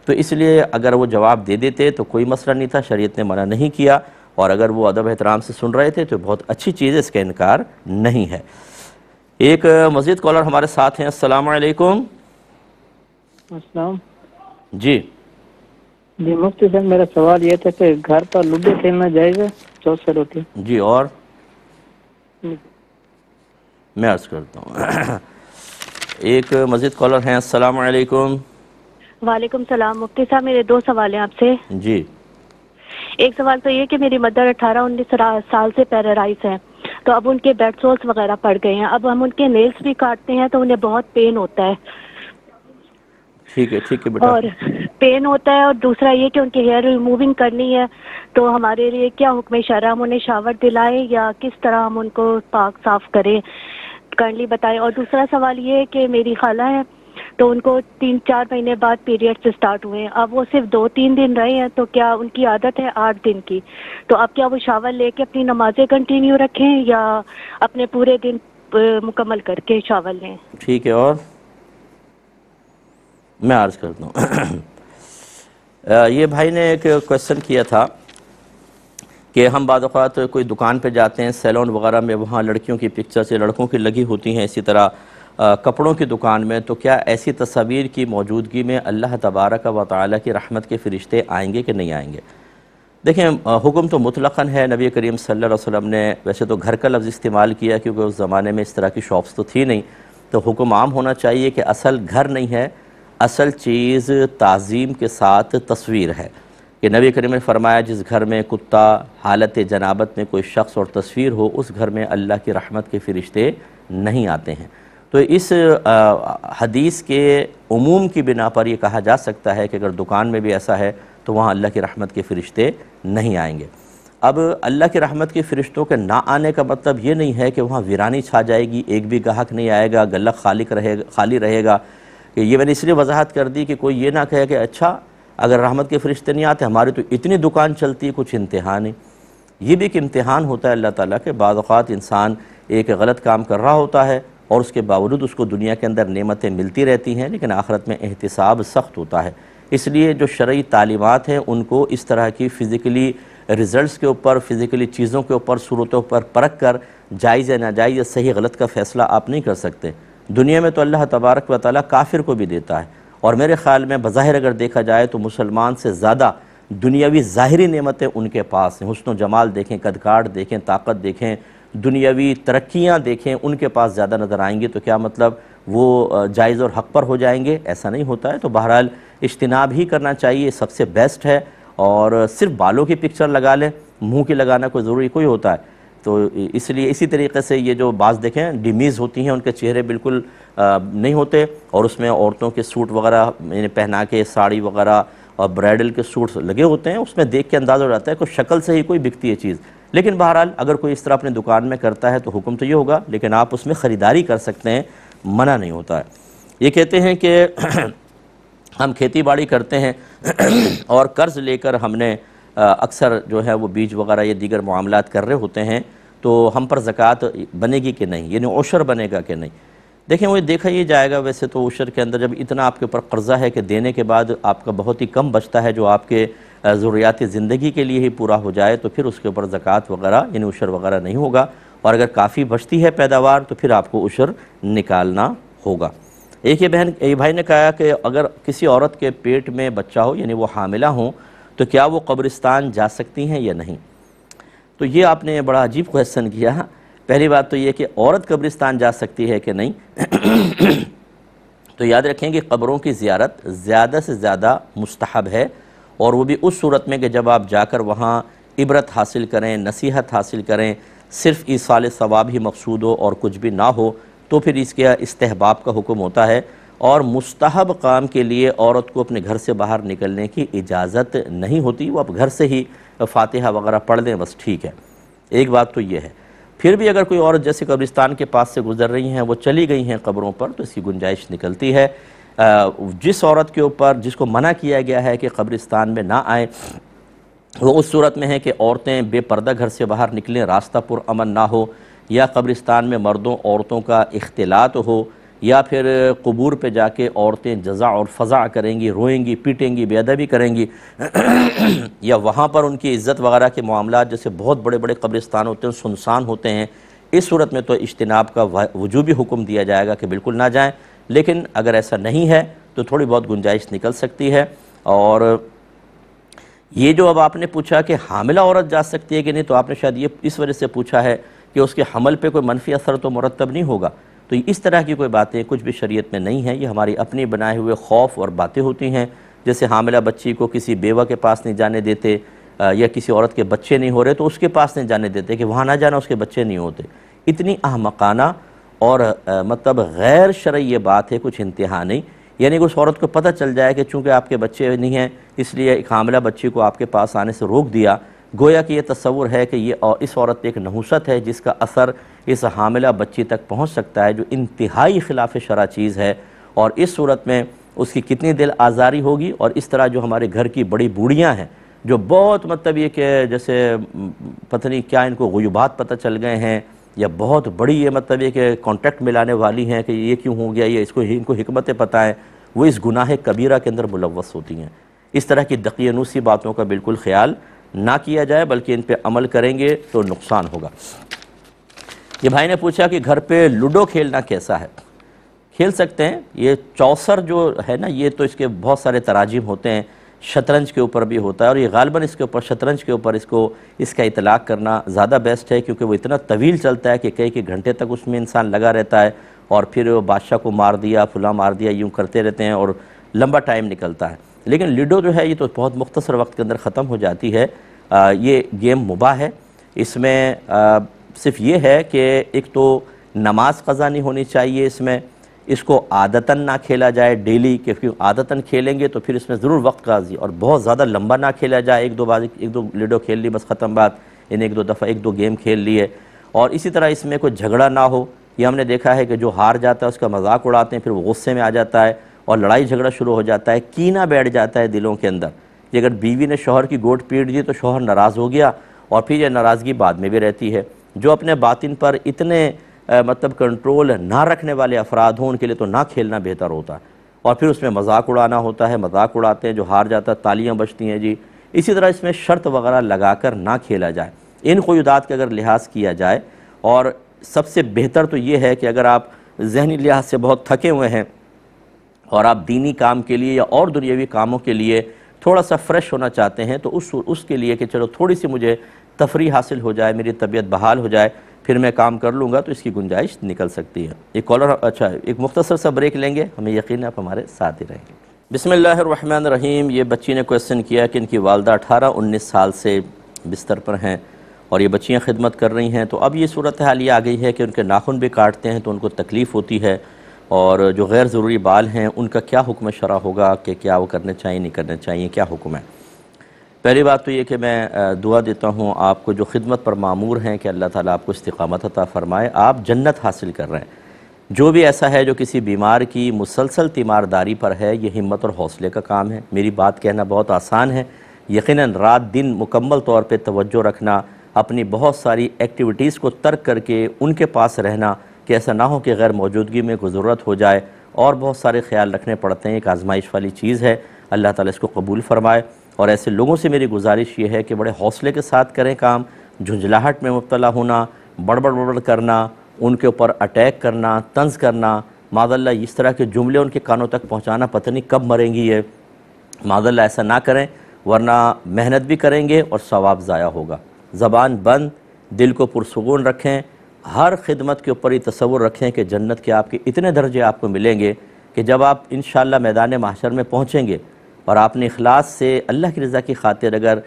تو اس لیے اگر وہ جواب دے دیتے تو کوئی مسئلہ نہیں تھا، شریعت نے منع نہیں کیا، اور اگر وہ ادب احترام سے سن رہے تھے تو بہت اچھی چیز ہے، اس کا انکار نہیں ہے. ایک مزید کالر ہمارے ساتھ ہیں. السلام علیکم. السلام. جی مفتی صاحب میرا سوال یہ تھا کہ گھر پر لوڈو کھیلنا جائز ہے 400 روٹی؟ جی اور میں عرض کرتا ہوں. ایک مزید کالر ہیں. السلام علیکم. وعلیکم السلام. مفتی صاحب میرے 2 سوال ہیں آپ سے. جی ایک سوال تو یہ کہ میری مدر 18-19 سال سے پیرالائز ہیں، تو اب ان کے بیڈ سولز وغیرہ پڑ گئے ہیں، اب ہم ان کے نیلز بھی کاٹتے ہیں تو انہیں بہت پین ہوتا ہے۔ ٹھیک ہے بیٹا، اور پین ہوتا ہے، اور دوسرا یہ کہ ان کی ہیئر ریموونگ کرنی ہے، تو ہمارے لیے کیا حکم شرع، ہم انہیں شاور دلائیں یا کس طرح ہم ان کو پاک صاف کریں، کائنڈلی بتائیں۔ اور دوسرا سوال یہ ہے کہ میری خالہ ہے، تو ان کو 3-4 مہینے بعد پیریڈ اسٹارٹ ہوئے ہیں، اب وہ صرف 2-3 دن رہے ہیں، تو کیا ان کی عادت ہے 8 دن کی، تو اب کیا وہ شاور لے کے اپنی نمازیں کنٹینیو رکھیں یا اپنے پورے دن مکمل کر کے شاور لیں؟ ٹھیک ہے، اور میں عرض کرتا ہوں یہ بھائی نے ایک کویسچن کیا تھا کہ ہم بعض اوقات کوئی دکان پہ جاتے ہیں سیلون وغیرہ میں، وہاں لڑکیوں کی پکچرز لڑکوں کی لگی ہوتی ہیں، اسی طرح کپڑوں کی دکان میں، تو کیا ایسی تصاویر کی موجودگی میں اللہ تبارک و تعالیٰ کی رحمت کے فرشتے آئیں گے کہ نہیں آئیں گے؟ دیکھیں، حکم تو مطلقاً ہے، نبی کریم صلی اللہ علیہ وسلم نے ویسے تو گھر کا لفظ استعمال کیا کیونکہ اس زمانے میں اس طرح کی شاپس تو تھی نہیں، تو حکم عام ہونا چاہیے کہ اصل گھر نہیں ہے، اصل چیز تعظیم کے ساتھ تصویر ہے، کہ نبی کریم نے فرمایا جس گھر میں کتا حالت جنابت میں کوئی شخص اور تصویر ہو، اس گھر میں اللہ کی رحمت کے فرشتے نہیں آتے ہیں۔ تو اس حدیث کے عموم کی بنا پر یہ کہا جا سکتا ہے کہ اگر دکان میں بھی ایسا ہے تو وہاں اللہ کی رحمت کے فرشتے نہیں آئیں گے۔ اب اللہ کی رحمت کے فرشتوں کے نہ آنے کا مطلب یہ نہیں ہے کہ وہاں ویرانی چھا جائے گی، ایک بھی گاہک نہیں آئے گا، گلہ خالی رہے گا، کہ یہ میں نے اس لیے وضاحت کر دی کہ کوئی یہ نہ کہے کہ اچھا اگر رحمت کے فرشتے نہیں آتے، ہماری تو اتنی دکان چلتی ہے، کچھ امتحان نہیں۔ یہ بھی ایک امتحان ہوتا ہے اللہ تعالیٰ کے، بعض اوقات انسان ایک غلط کام کر رہا ہوتا ہے اور اس کے باوجود اس کو دنیا کے اندر نعمتیں ملتی رہتی ہیں، لیکن آخرت میں احتساب سخت ہوتا ہے۔ اس لیے جو شرعی تعلیمات ہیں ان کو اس طرح کی فزیکلی ریزلٹس کے اوپر، فزیکلی چیزوں کے اوپر، صورتوں پر پرکھ کر جائز یا ناجائز یا صحیح غلط کا فیصلہ آپ نہیں کر سکتے۔ دنیا میں تو اللہ تبارک و تعالیٰ کافر کو بھی دیتا ہے، اور میرے خیال میں بظاہر اگر دیکھا جائے تو مسلمان سے زیادہ دنیاوی ظاہری نعمتیں ان کے پاس ہیں، حسن و جمال دیکھیں، قد کاٹ دیکھیں، طاقت دیکھیں، دنیاوی ترقیاں دیکھیں، ان کے پاس زیادہ نظر آئیں گے، تو کیا مطلب وہ جائز اور حق پر ہو جائیں گے؟ ایسا نہیں ہوتا ہے۔ تو بہرحال اجتناب ہی کرنا چاہیے، سب سے بیسٹ ہے۔ اور صرف بالوں کی پکچر لگا لیں، منہ کی لگانا کوئی ضروری کوئی ہوتا ہے؟ تو اس لیے اسی طریقے سے یہ جو بعض دیکھیں ڈیمیز ہوتی ہیں، ان کے چہرے بالکل نہیں ہوتے، اور اس میں عورتوں کے سوٹ وغیرہ پہنا کے ساڑی وغیرہ اور برائڈل کے سوٹس لگے ہوتے ہیں، اس میں دیکھ کے اندازہ ہو جاتا ہے کوئی شکل سے ہی کوئی بکتی ہے چیز۔ لیکن بہرحال اگر کوئی اس طرح اپنے دکان میں کرتا ہے تو حکم تو یہ ہوگا، لیکن آپ اس میں خریداری کر سکتے ہیں، منع نہیں ہوتا ہے۔ یہ کہتے ہیں کہ ہم کھیتی باڑی کرتے ہیں اور قرض لے کر ہم نے اکثر جو ہے وہ بیج وغیرہ یا دیگر معاملات کر رہے ہوتے ہیں، تو ہم پر زکوٰۃ بنے گی کہ نہیں، یعنی عشر بنے گا کہ نہیں؟ دیکھیں، وہ دیکھا یہ جائے گا ویسے تو عشر کے اندر، جب اتنا آپ کے اوپر قرضہ ہے کہ دینے کے بعد آپ کا بہت ہی کم بچتا ہے جو آپ کے ضروریات زندگی کے لیے ہی پورا ہو جائے، تو پھر اس کے اوپر زکوٰۃ وغیرہ یعنی عشر وغیرہ نہیں ہوگا، اور اگر کافی بچتی ہے پیداوار تو پھر آپ کو عشر نکالنا ہوگا۔ ایک یہ بھائی نے کہا کہ اگر کسی عورت کے پیٹ میں بچہ ہو یعنی وہ حاملہ ہوں تو کیا وہ قبرستان جا سکتی ہیں یا نہیں؟ تو یہ آپ نے بڑا عجیب کویسچن کیا۔ پہلی بات تو یہ کہ عورت قبرستان جا سکتی ہے کہ نہیں، تو یاد رکھیں کہ قبروں کی زیارت زیادہ سے زیادہ مستحب ہے، اور وہ بھی اس صورت میں کہ جب آپ جا کر وہاں عبرت حاصل کریں، نصیحت حاصل کریں، صرف ایصال ثواب ہی مقصود ہو اور کچھ بھی نہ ہو، تو پھر اس کے استحباب کا حکم ہوتا ہے۔ اور مستحب کام کے لیے عورت کو اپنے گھر سے باہر نکلنے کی اجازت نہیں ہوتی، وہ اب گھر سے ہی فاتحہ وغیرہ پڑھ دیں بس ٹھیک ہے۔ ایک بات تو یہ ہے۔ پھر بھی اگر کوئی عورت جیسے قبرستان کے پاس سے گزر رہی ہیں، وہ چلی گئی ہیں قبروں پر، تو اس کی گنجائش نکلتی ہے۔ جس عورت کے اوپر جس کو منع کیا گیا ہے کہ قبرستان میں نہ آئیں، وہ اس صورت میں ہے کہ عورتیں بے پردہ گھر سے باہر نکلیں، راستہ پر امن نہ ہو، یا قبرستان میں مردوں عورتوں کا اختلاط ہو، یا پھر قبور پہ جا کے عورتیں جزع اور فضع کریں گی، روئیں گی، پیٹیں گی، بے ادبی کریں گی، یا وہاں پر ان کی عزت وغیرہ کے معاملات جیسے بہت بڑے بڑے قبرستان ہوتے ہیں سنسان ہوتے ہیں، اس صورت میں تو اجتناب کا وجوبی حکم دیا جائے گا کہ بالکل نہ جائیں۔ لیکن اگر ایسا نہیں ہے تو تھوڑی بہت گنجائش نکل سکتی ہے۔ اور یہ جو اب آپ نے پوچھا کہ حاملہ عورت جا سکتی ہے کہ نہیں، تو آپ نے شاید یہ اس وجہ سے پوچھا ہے کہ اس کے حمل پہ کوئی منفی اثر تو مرتب نہیں ہوگا، تو اس طرح کی کوئی باتیں کچھ بھی شریعت میں نہیں ہیں، یہ ہماری اپنی بنائے ہوئے خوف اور باتیں ہوتی ہیں۔ جیسے حاملہ بچی کو کسی بیوہ کے پاس نہیں جانے دیتے، یا کسی عورت کے بچے نہیں ہو رہے تو اس کے پاس نہیں جانے دیتے کہ وہاں نہ جانا، اس کے بچے نہیں ہوتے. اتنی احمقانہ اور مطلب غیر شرعی یہ بات ہے، کچھ انتہا نہیں. یعنی کہ اس عورت کو پتہ چل جائے کہ چونکہ آپ کے بچے نہیں ہیں اس لیے ایک حاملہ بچی کو آپ کے پاس آنے سے روک دیا. گویا کہ یہ تصور ہے کہ یہ اس عورت ایک نحوست ہے جس کا اثر اس حاملہ بچی تک پہنچ سکتا ہے، جو انتہائی خلاف شرع چیز ہے. اور اس صورت میں اس کی کتنی دل آزاری ہوگی. اور اس طرح جو ہمارے گھر کی بڑی بوڑھیاں ہیں جو بہت مطلب یہ کہ جیسے پتہ نہیں کیا ان کو غیوبات پتہ چل گئے ہیں یا بہت بڑی یہ مطلب یہ کہ کانٹیکٹ ملانے والی ہیں کہ یہ کیوں ہو گیا، یہ ان کو حکمتیں پتہ ہیں، وہ اس گناہ کبیرہ کے اندر ملوث ہوتی ہیں. اس طرح کی دقیانوسی باتوں کا بالکل خیال نہ کیا جائے بلکہ ان پہ عمل کریں گے تو نقصان ہوگا. یہ بھائی نے پوچھا کہ گھر پہ لوڈو کھیلنا کیسا ہے؟ کھیل سکتے ہیں. یہ چوسر جو ہے نا یہ تو اس کے بہت سارے تراجم ہوتے ہیں، شطرنج کے اوپر بھی ہوتا ہے اور یہ غالباً اس کے اوپر شطرنج کے اوپر اس کا اطلاق کرنا زیادہ بیسٹ ہے کیونکہ وہ اتنا طویل چلتا ہے کہ کئی گھنٹے تک اس میں انسان لگا رہتا ہے اور پھر وہ بادشاہ کو مار دیا فلاں مار دیا یوں کرتے رہتے ہیں اور لمبا ٹائم نکلتا ہے. لیکن لوڈو جو ہے یہ تو بہت مختصر وقت کے اندر ختم ہو جاتی ہے. یہ گیم مباح ہے. اس میں صرف یہ ہے کہ ایک تو نماز قضا نہیں ہونی چاہیے اس کو عادتاً نہ کھیلا جائے ڈیلی، کیونکہ عادتاً کھیلیں گے تو پھر اس میں ضرور وقت قاضی، اور بہت زیادہ لمبا نہ کھیلا جائے. ایک دو لوڈو کھیل لی بس ختم بات، یعنی ایک دو گیم کھیل لیے. اور اسی طرح اس میں کوئی جھگڑا نہ ہو. یہ ہم نے دیکھا ہے کہ جو ہار جاتا ہے اس کا مذاق اڑاتے ہیں، پھر وہ غصے میں آ جاتا ہے اور لڑائی جھگڑا شروع ہو جاتا ہے، کینہ بیٹھ جاتا ہے دلوں کے اندر. کہ اگر بیوی نے شوہر کی گوٹ پیٹ دی تو شوہر ناراض ہو گیا اور پھر یہ ناراضگی بعد میں بھی رہتی ہے. جو اپنے باطن پر اتنے مطلب کنٹرول نہ رکھنے والے افراد ہوں ان کے لیے تو نہ کھیلنا بہتر ہوتا ہے. اور پھر اس میں مذاق اڑانا ہوتا ہے، مذاق اڑاتے ہیں، جو ہار جاتا ہے تالیاں بجتی ہیں جی. اسی طرح اس میں شرط وغیرہ لگا کر نہ کھیلا جائے. ان قیودات کا اگر لحاظ کیا جائے، اور سب سے بہتر تو یہ ہے کہ اگر آپ ذہنی لحاظ سے بہت تھکے ہوئے ہیں اور آپ دینی کام کے لیے یا اور دنیاوی کاموں کے لیے تھوڑا سا فریش ہونا چاہتے ہیں تو اس کے لیے کہ چلو تھوڑی سی مجھے تفریح حاصل ہو جائے، میری طبیعت بحال ہو جائے، پھر میں کام کر لوں گا، تو اس کی گنجائش نکل سکتی ہے. ایک کالر، اچھا ایک مختصر سا بریک لیں گے، ہمیں یقین ہے آپ ہمارے ساتھ ہی رہیں گے. بسم اللہ الرحمن الرحیم. یہ بچی نے کویسچن کیا کہ ان کی والدہ 18-19 سال سے بستر پر ہیں اور یہ بچیاں خدمت کر رہی ہیں، تو اب یہ صورتحال یہ آ گئی ہے کہ ان کے ناخن بھی کاٹتے ہیں تو ان کو تکلیف ہوتی ہے، اور جو غیر ضروری بال ہیں ان کا کیا حکم شرع ہوگا کہ کیا وہ کرنے چاہیے نہیں کرنے چاہیے، کیا حکم ہے؟ پہلی بات تو یہ کہ میں دعا دیتا ہوں آپ کو جو خدمت پر مامور ہیں کہ اللہ تعالیٰ آپ کو استقامت عطا فرمائے. آپ جنت حاصل کر رہے ہیں. جو بھی ایسا ہے جو کسی بیمار کی مسلسل تیمارداری پر ہے، یہ ہمت اور حوصلے کا کام ہے. میری بات کہنا بہت آسان ہے. یقیناً رات دن مکمل طور پہ توجہ رکھنا، اپنی بہت ساری ایکٹیویٹیز کو ترک کر کے ان کے پاس رہنا کہ ایسا نہ ہو کہ غیر موجودگی میں کوئی ضرورت ہو جائے، اور بہت سارے خیال رکھنے پڑتے ہیں. ایک آزمائش والی چیز ہے. اللہ تعالیٰ اس کو قبول فرمائے. اور ایسے لوگوں سے میری گزارش یہ ہے کہ بڑے حوصلے کے ساتھ کریں کام. جھنجھلاہٹ میں مبتلا ہونا، بڑبڑ کرنا، ان کے اوپر اٹیک کرنا، طنز کرنا، معاذ اللہ اس طرح کے جملے ان کے کانوں تک پہنچانا، پتہ نہیں کب مریں گی یہ. معاذ اللہ ایسا نہ کریں ورنہ محنت بھی کریں گے اور ثواب ضائع ہوگا. زبان بند، دل کو پرسکون رکھیں. ہر خدمت کے اوپر یہ تصور رکھیں کہ جنت کے آپ کے اتنے درجے آپ کو ملیں گے کہ جب آپ انشاءاللہ میدان محشر میں پہنچیں گے اور آپ نے اخلاص سے اللہ کی رضا کی خاطر اگر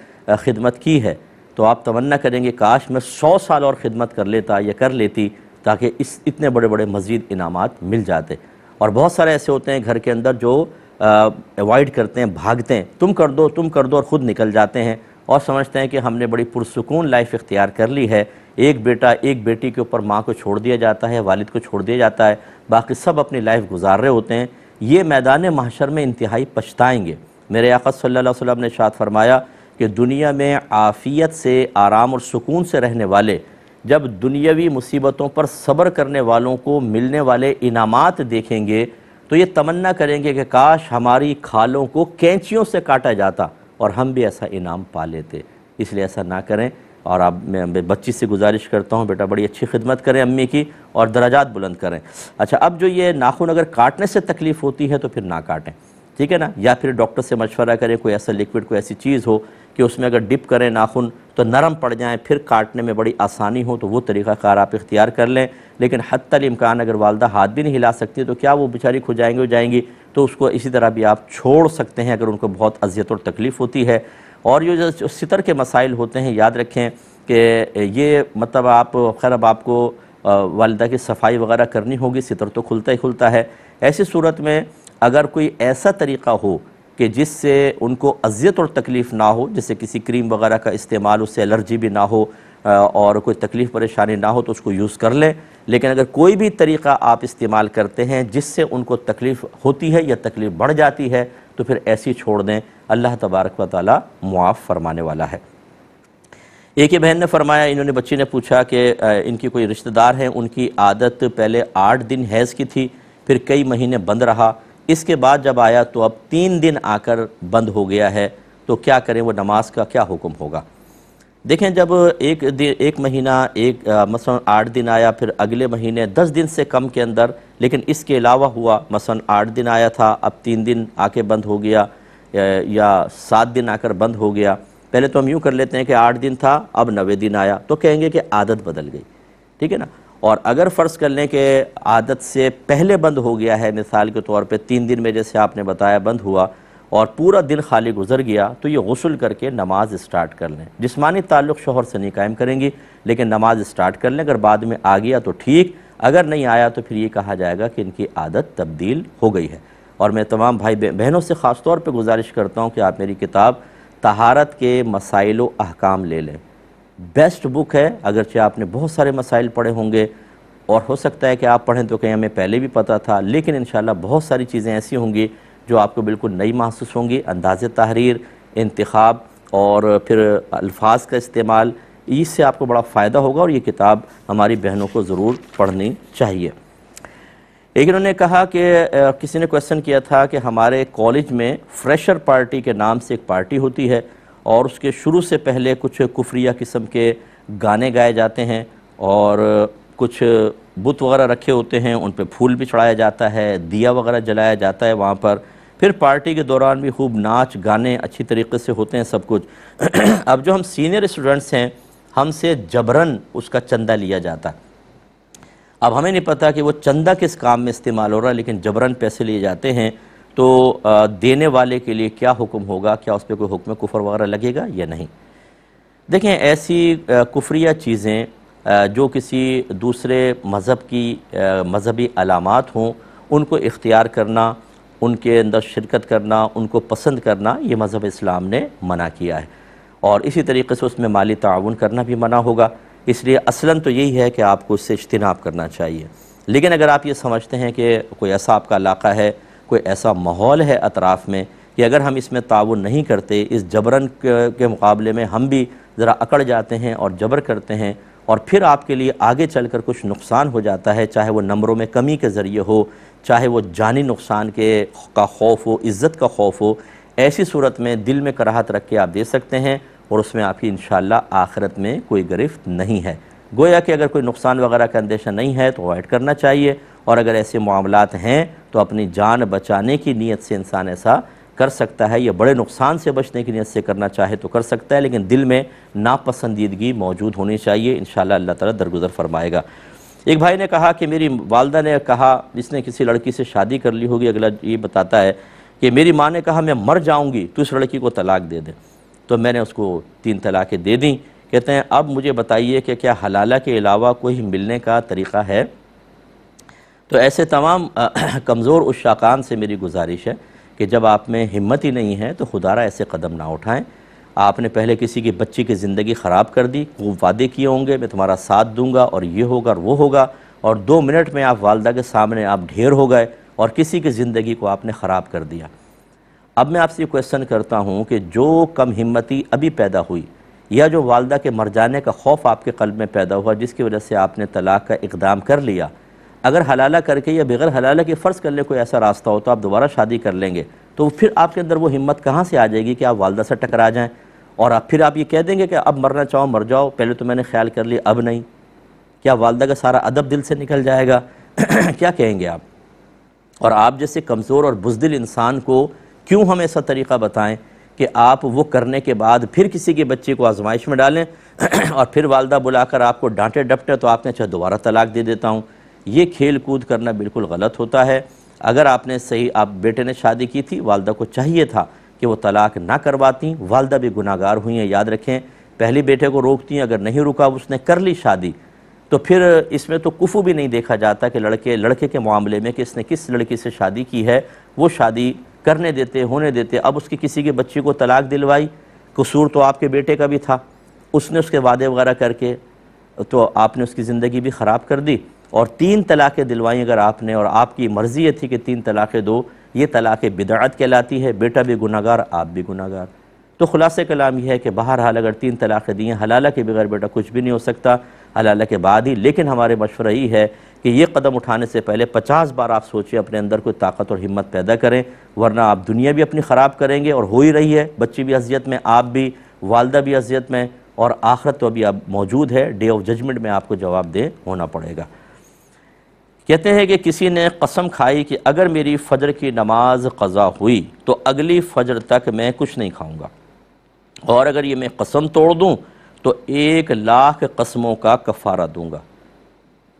خدمت کی ہے تو آپ تمنا کریں گے کاش میں 100 سال اور خدمت کر لیتا یا کر لیتی تاکہ اتنے بڑے بڑے مزید انعامات مل جاتے. اور بہت سارے ایسے ہوتے ہیں گھر کے اندر جو ایوائڈ کرتے ہیں، بھاگتے ہیں، تم کر دو اور خود نکل جاتے ہیں اور سمجھتے ہیں کہ ہم نے بڑی پرسکون لائف اختیار کر لی ہے. ایک بیٹا ایک بیٹی کے اوپر ماں کو چھوڑ دیا جاتا ہے، والد کو چھوڑ دیا جاتا ہے، باقی سب اپنی لائف گزار رہے ہوتے ہیں. یہ میدان محشر میں انتہائی پچھتائیں گے. میرے آقا صلی اللہ علیہ وسلم نے ارشاد فرمایا کہ دنیا میں عافیت سے، آرام اور سکون سے رہنے والے جب دنیاوی مصیبتوں پر صبر کرنے والوں کو ملنے والے انعامات دیکھیں گے تو یہ تمنا کریں گے کہ کاش ہماری کھالوں کو کینچیوں سے کاٹا جاتا اور ہم بھی ایسا انعام پا لیتے. اس لیے ایسا نہ کریں. اور اب میں بچی سے گزارش کرتا ہوں بیٹا بڑی اچھی خدمت کریں امی کی اور درجات بلند کریں. اچھا اب جو یہ ناخن اگر کاٹنے سے تکلیف ہوتی ہے تو پھر نہ کاٹیں، ٹھیک ہے نا. یا پھر ڈاکٹر سے مشورہ کریں، کوئی ایسا لیکوڈ کوئی ایسی چیز ہو کہ اس میں اگر ڈپ کریں ناخن تو نرم پڑ جائیں، پھر کاٹنے میں بڑی آسانی ہو تو وہ طریقہ کار آپ اختیار کر لیں. لیکن حتی الامکان اگر والدہ ہاتھ بھی نہیں ہلا سکتی تو کیا وہ بیچاری کھجائیں گی تو اس کو اسی طرح بھی آپ چھوڑ سکتے ہیں اگر ان کو بہت اذیت اور تکلیف ہوتی ہے۔ اور یہ جو ستر کے مسائل ہوتے ہیں، یاد رکھیں کہ یہ مطلب آپ خیر اب آپ کو والدہ کی صفائی وغیرہ کرنی ہوگی، ستر تو کھلتا ہی کھلتا ہے۔ ایسی صورت میں اگر کوئی ایسا طریقہ ہو کہ جس سے ان کو اذیت اور تکلیف نہ ہو، جیسے کسی کریم وغیرہ کا استعمال، اس سے الرجی بھی نہ ہو اور کوئی تکلیف پریشانی نہ ہو، تو اس کو یوز کر لیں۔ لیکن اگر کوئی بھی طریقہ آپ استعمال کرتے ہیں جس سے ان کو تکلیف ہوتی ہے یا تکلیف بڑھ جاتی ہے، تو پھر ایسی چھوڑ دیں، اللہ تبارک و تعالی معاف فرمانے والا ہے۔ ایک بہن نے فرمایا، بچی نے پوچھا کہ ان کی کوئی رشتہ دار ہیں، ان کی عادت پہلے 8 دن حیض کی تھی، پھر کئی مہینے بند رہا، اس کے بعد جب آیا تو اب 3 دن آ کر بند ہو گیا ہے، تو کیا کریں، وہ نماز کا کیا حکم ہوگا؟ دیکھیں، جب ایک مہینہ مثلا 8 دن آیا، پھر اگلے مہینے 10 دن سے کم کے اندر، لیکن اس کے علاوہ ہوا، مثلا 8 دن آیا تھا، اب 3 دن آ کے بند ہو گیا، یا 7 دن آ کر بند ہو گیا۔ پہلے تو ہم یوں کر لیتے ہیں کہ 8 دن تھا، اب 9ویں دن آیا، تو کہیں گے کہ عادت بدل گئی، ٹھیک ہے نا۔ اور اگر فرض کر لیں کہ عادت سے پہلے بند ہو گیا ہے، مثال کے طور پہ 3 دن میں جیسے آپ نے بتایا بند ہوا اور پورا دن خالی گزر گیا، تو یہ غسل کر کے نماز اسٹارٹ کر لیں۔ جسمانی تعلق شوہر سے نہیں قائم کریں گی، لیکن نماز اسٹارٹ کر لیں۔ اگر بعد میں آ گیا تو ٹھیک، اگر نہیں آیا تو پھر یہ کہا جائے گا کہ ان کی عادت تبدیل ہو گئی ہے۔ اور میں تمام بھائی بہنوں سے خاص طور پہ گزارش کرتا ہوں کہ آپ میری کتاب طہارت کے مسائل و احکام لے لیں۔ بیسٹ بک ہے، اگرچہ آپ نے بہت سارے مسائل پڑھے ہوں گے اور ہو سکتا ہے کہ آپ پڑھیں تو کہیں ہمیں پہلے بھی پتہ تھا، لیکن انشاءاللہ بہت ساری چیزیں ایسی ہوں گی جو آپ کو بالکل نئی محسوس ہوں گی۔ انداز تحریر، انتخاب اور پھر الفاظ کا استعمال، اس سے آپ کو بڑا فائدہ ہوگا، اور یہ کتاب ہماری بہنوں کو ضرور پڑھنی چاہیے۔ ایک انہوں نے کہا کہ کسی نے کویسچن کیا تھا کہ ہمارے کالج میں فریشر پارٹی کے نام سے ایک پارٹی ہوتی ہے، اور اس کے شروع سے پہلے کچھ کفریہ قسم کے گانے گائے جاتے ہیں، اور کچھ بت وغیرہ رکھے ہوتے ہیں، ان پہ پھول بھی چڑھایا جاتا ہے، دیا وغیرہ جلایا جاتا ہے وہاں پر، پھر پارٹی کے دوران بھی خوب ناچ گانے اچھی طریقے سے ہوتے ہیں سب کچھ۔ اب جو ہم سینئر اسٹوڈنٹس ہیں، ہم سے جبراً اس کا چندہ لیا جاتا ہے۔ اب ہمیں نہیں پتہ کہ وہ چندہ کس کام میں استعمال ہو رہا ہے، لیکن جبراً پیسے لیے جاتے ہیں، تو دینے والے کے لیے کیا حکم ہوگا؟ کیا اس پہ کوئی حکم کفر وغیرہ لگے گا یا نہیں؟ دیکھیں، ایسی کفریہ چیزیں جو کسی دوسرے مذہب کی مذہبی علامات ہوں، ان کو اختیار کرنا، ان کے اندر شرکت کرنا، ان کو پسند کرنا، یہ مذہب اسلام نے منع کیا ہے، اور اسی طریقے سے اس میں مالی تعاون کرنا بھی منع ہوگا۔ اس لیے اصلاً تو یہی ہے کہ آپ کو اس سے اجتناب کرنا چاہیے۔ لیکن اگر آپ یہ سمجھتے ہیں کہ کوئی ایسا آپ کا علاقہ ہے، کوئی ایسا ماحول ہے اطراف میں کہ اگر ہم اس میں تعاون نہیں کرتے، اس جبراً کے مقابلے میں ہم بھی ذرا اکڑ جاتے ہیں اور جبر کرتے ہیں، اور پھر آپ کے لیے آگے چل کر کچھ نقصان ہو جاتا ہے، چاہے وہ نمبروں میں کمی کے ذریعے ہو، چاہے وہ جانی نقصان کا خوف ہو، عزت کا خوف ہو، ایسی صورت میں دل میں کراہت رکھ کے آپ دے سکتے ہیں، اور اس میں آپ کی انشاءاللہ آخرت میں کوئی گرفت نہیں ہے۔ گویا کہ اگر کوئی نقصان وغیرہ کا اندیشہ نہیں ہے تو اوائڈ کرنا چاہیے، اور اگر ایسے معاملات ہیں تو اپنی جان بچانے کی نیت سے انسان ایسا کر سکتا ہے، یا بڑے نقصان سے بچنے کی نیت سے کرنا چاہے تو کر سکتا ہے، لیکن دل میں ناپسندیدگی موجود ہونی چاہیے، انشاءاللہ اللہ تعالیٰ درگزر فرمائے گا۔ ایک بھائی نے کہا کہ میری والدہ نے کہا، جس نے کسی لڑکی سے شادی کر لی ہوگی، اگلا یہ بتاتا ہے کہ میری ماں نے کہا میں مر جاؤں گی تو اس لڑکی کو طلاق دے دے، تو میں نے اس کو 3 طلاقیں دے دیں۔ کہتے ہیں اب مجھے بتائیے کہ کیا حلالہ کے علاوہ کوئی ملنے کا طریقہ ہے؟ تو ایسے تمام کمزور عشاقان سے میری گزارش ہے کہ جب آپ میں ہمت ہی نہیں ہے تو خدا را ایسے قدم نہ اٹھائیں۔ آپ نے پہلے کسی کی بچی کی زندگی خراب کر دی، وہ وعدے کیے ہوں گے میں تمہارا ساتھ دوں گا اور یہ ہوگا اور وہ ہوگا، اور 2 منٹ میں آپ والدہ کے سامنے آپ ڈھیر ہو گئے اور کسی کی زندگی کو آپ نے خراب کر دیا۔ اب میں آپ سے یہ کویسچن کرتا ہوں کہ جو کم ہمتی ابھی پیدا ہوئی، یا جو والدہ کے مر جانے کا خوف آپ کے قلب میں پیدا ہوا جس کی وجہ سے آپ نے طلاق کا اقدام کر لیا، اگر حلالہ کر کے یا بغیر حلالہ کے فرض کر لیں کوئی ایسا راستہ ہو تو آپ دوبارہ شادی کر لیں گے، تو پھر آپ کے اندر وہ ہمت کہاں سے آ جائے گی کہ آپ والدہ سے ٹکرا جائیں، اور پھر آپ یہ کہہ دیں گے کہ اب مرنا چاہو مر جاؤ، پہلے تو میں نے خیال کر لیا اب نہیں؟ کیا والدہ کا سارا ادب دل سے نکل جائے گا؟ کیا کہیں گے آپ؟ اور آپ جیسے کمزور اور بزدل انسان کو کیوں ہم ایسا طریقہ بتائیں کہ آپ وہ کرنے کے بعد پھر کسی کے بچے کو آزمائش میں ڈالیں اور پھر والدہ بلا کر آپ کو ڈانٹے ڈپٹے تو آپ نے دوبارہ طلاق دے دیتا ہوں؟ یہ کھیل کود کرنا بالکل غلط ہوتا ہے۔ اگر آپ نے صحیح آپ بیٹے نے شادی کی تھی، والدہ کو چاہیے تھا کہ وہ طلاق نہ کرواتی، والدہ بھی گناہگار ہوئی ہیں، یاد رکھیں پہلی بیٹے کو روکتی ہیں، اگر نہیں رکا اس نے کر لی شادی تو پھر اس میں تو کفو بھی نہیں دیکھا جاتا کہ لڑکے کے معاملے میں کہ اس نے کس لڑکی سے شادی کی ہے، وہ شادی کرنے دیتے ہونے دیتے۔ اب اس کی کسی کے بچی کو طلاق دلوائی، قصور تو آپ کے بیٹے کا بھی تھا، اس نے اس کے وعدے وغیرہ کر کے تو آپ نے اس کی زندگی بھی خراب کر دی، اور 3 طلاقیں دلوائیں اگر آپ نے، اور آپ کی مرضی یہ تھی کہ 3 طلاقیں دو، یہ طلاق بدعت کہلاتی ہے، بیٹا بھی گناہگار آپ بھی گناہگار۔ تو خلاصہ کلام یہ ہے کہ بہرحال اگر 3 طلاقیں دی ہیں، حلالہ کے بغیر بیٹا کچھ بھی نہیں ہو سکتا، حلالہ کے بعد ہی، لیکن ہمارے مشورہ یہ ہے کہ یہ قدم اٹھانے سے پہلے 50 بار آپ سوچیں، اپنے اندر کوئی طاقت اور ہمت پیدا کریں، ورنہ آپ دنیا بھی اپنی خراب کریں گے، اور ہو ہی رہی ہے، بچی بھی اذیت میں، آپ بھی، والدہ بھی اذیت میں، اور آخرت تو ابھی اب موجود ہے، ڈے آف ججمنٹ میں آپ کو جواب دہ ہونا پڑے گا۔ کہتے ہیں کہ کسی نے قسم کھائی کہ اگر میری فجر کی نماز قضا ہوئی تو اگلی فجر تک میں کچھ نہیں کھاؤں گا، اور اگر یہ میں قسم توڑ دوں تو 1,00,000 قسموں کا کفارہ دوں گا،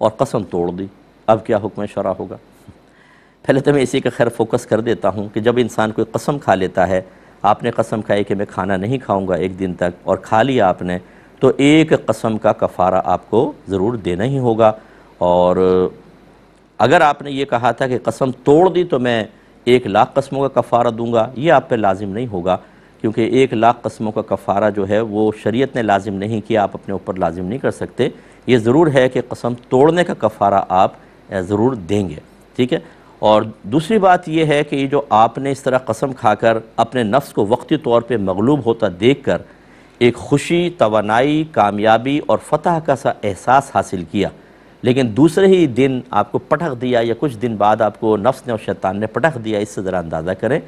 اور قسم توڑ دی، اب کیا حکم شرع ہوگا؟ پہلے تو میں اسی کا خیر فوکس کر دیتا ہوں کہ جب انسان کوئی قسم کھا لیتا ہے، آپ نے قسم کھائی کہ میں کھانا نہیں کھاؤں گا 1 دن تک، اور کھا لیا آپ نے، تو 1 قسم کا کفارہ آپ کو ضرور دینا ہی ہوگا۔ اور اگر آپ نے یہ کہا تھا کہ قسم توڑ دی تو میں 1,00,000 قسموں کا کفارہ دوں گا، یہ آپ پہ لازم نہیں ہوگا، کیونکہ 1,00,000 قسموں کا کفارہ جو ہے وہ شریعت نے لازم نہیں کیا، آپ اپنے اوپر لازم نہیں کر سکتے۔ یہ ضرور ہے کہ قسم توڑنے کا کفارہ آپ ضرور دیں گے، ٹھیک ہے۔ اور دوسری بات یہ ہے کہ یہ جو آپ نے اس طرح قسم کھا کر اپنے نفس کو وقتی طور پہ مغلوب ہوتا دیکھ کر ایک خوشی، توانائی، کامیابی اور فتح کا سا احساس حاصل کیا، لیکن دوسرے ہی دن آپ کو پٹخ دیا، یا کچھ دن بعد آپ کو نفس نے اور شیطان نے پٹخ دیا، اس سے ذرا اندازہ کریں۔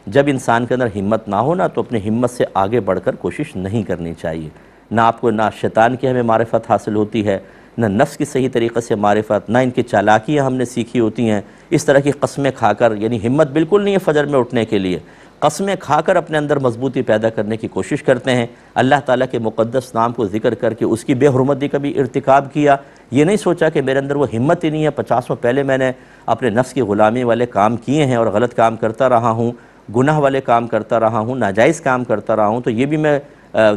جب انسان کے اندر ہمت نہ ہو نا تو اپنے ہمت سے آگے بڑھ کر کوشش نہیں کرنی چاہیے، نہ آپ کو نہ شیطان کی ہمیں معرفت حاصل ہوتی ہے، نہ نفس کی صحیح طریقے سے معرفت، نہ ان کی چالاکیاں ہم نے سیکھی ہوتی ہیں۔ اس طرح کی قسمیں کھا کر، یعنی ہمت بالکل نہیں ہے فجر میں اٹھنے کے لیے، قسمیں کھا کر اپنے اندر مضبوطی پیدا کرنے کی کوشش کرتے ہیں، اللہ تعالیٰ کے مقدس نام کو ذکر کر کے اس کی بے حرمتی کا بھی ارتکاب کیا، یہ نہیں سوچا کہ میرے اندر وہ ہمت ہی نہیں ہے، 50 پہلے میں نے اپنے نفس کی غلامی والے کام کیے ہیں اور غلط کام کرتا رہا ہوں، گناہ والے کام کرتا رہا ہوں، ناجائز کام کرتا رہا ہوں، تو یہ بھی میں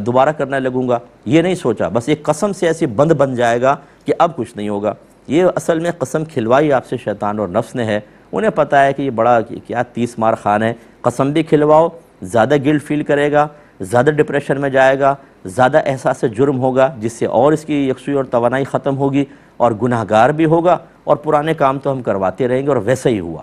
دوبارہ کرنے لگوں گا، یہ نہیں سوچا، بس ایک قسم سے ایسی بند بن جائے گا کہ اب کچھ نہیں ہوگا۔ یہ اصل میں قسم کھلوائی آپ سے شیطان اور نفس نے ہے، انہیں پتہ ہے کہ یہ بڑا کیا 30 مار خان ہے، قسم بھی کھلواؤ، زیادہ گلٹ فیل کرے گا، زیادہ ڈپریشن میں جائے گا، زیادہ احساس جرم ہوگا، جس سے اور اس کی یکسوئی اور توانائی ختم ہوگی، اور گناہگار بھی ہوگا، اور پرانے کام تو ہم کرواتے رہیں گے، اور ویسا ہی ہوا۔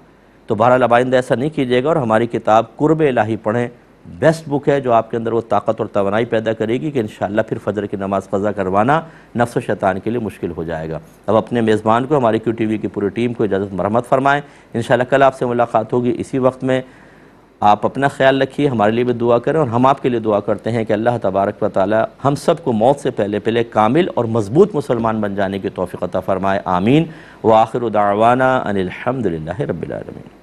تو بہرحال اب آئندہ ایسا نہیں کیجیے گا، اور ہماری کتاب قرب الہی پڑھیں، بیسٹ بک ہے جو آپ کے اندر وہ طاقت اور توانائی پیدا کرے گی کہ انشاءاللہ پھر فجر کی نماز قضا کروانا نفس و شیطان کے لیے مشکل ہو جائے گا۔ اب اپنے میزبان کو، ہماری کیو ٹی وی کی پوری ٹیم کو اجازت مرحمت فرمائیں، انشاءاللہ کل آپ سے ملاقات ہوگی اسی وقت میں۔ آپ اپنا خیال رکھیے، ہمارے لیے بھی دعا کریں، اور ہم آپ کے لیے دعا کرتے ہیں کہ اللہ تبارک و تعالی ہم سب کو موت سے پہلے کامل اور مضبوط مسلمان بن جانے کی توفیق عطا فرمائے، آمین۔ وآخر دعوانا ان الحمدللہ رب العالمین۔